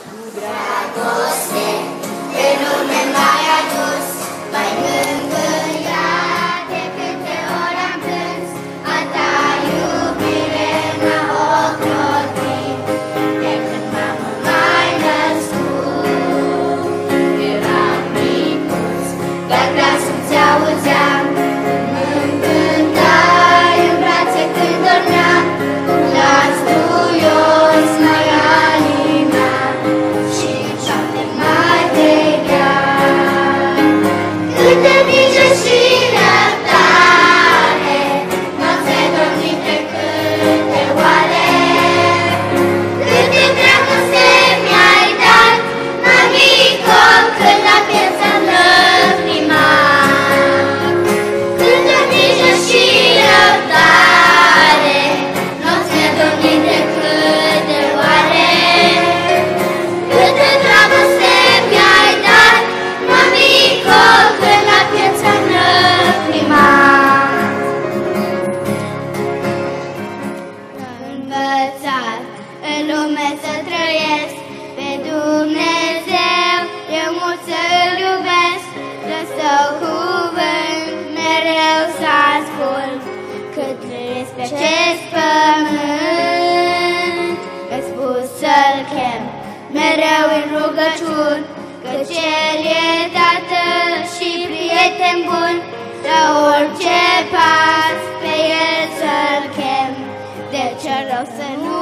Cu dragoste pe lume m-ai adus, mai mângâiat de câte ori am plâns, a ta iubire m-a ocrotit, de când m-am mai născut. Eram micuț, dar glasul ți-auzeam, mă încântai în brațe când dormeam, un glas duios mai anima și în șapte mai veghea. Câtă grijă și răbdare n-ați dormit de câte oare, câte dragoste mi-ai dat, mamico, când la piață am lăcrimat. Câtă grijă și răbdare n-ați dormit de câte oare, câte dragoste mi-ai dat, mamico, când la piață am lăcrimat. Învățat în lume să trăiesc, pe Dumnezeu eu mult să-L iubesc, de Său cuvânt mereu să ascult, cât trăiesc pe acest pământ. Mi-ai spus să-L chem mereu în rugăciuni, căci El e Tatăl și prieten bun, la orice pas pe El să-L chem, de ce rău să nu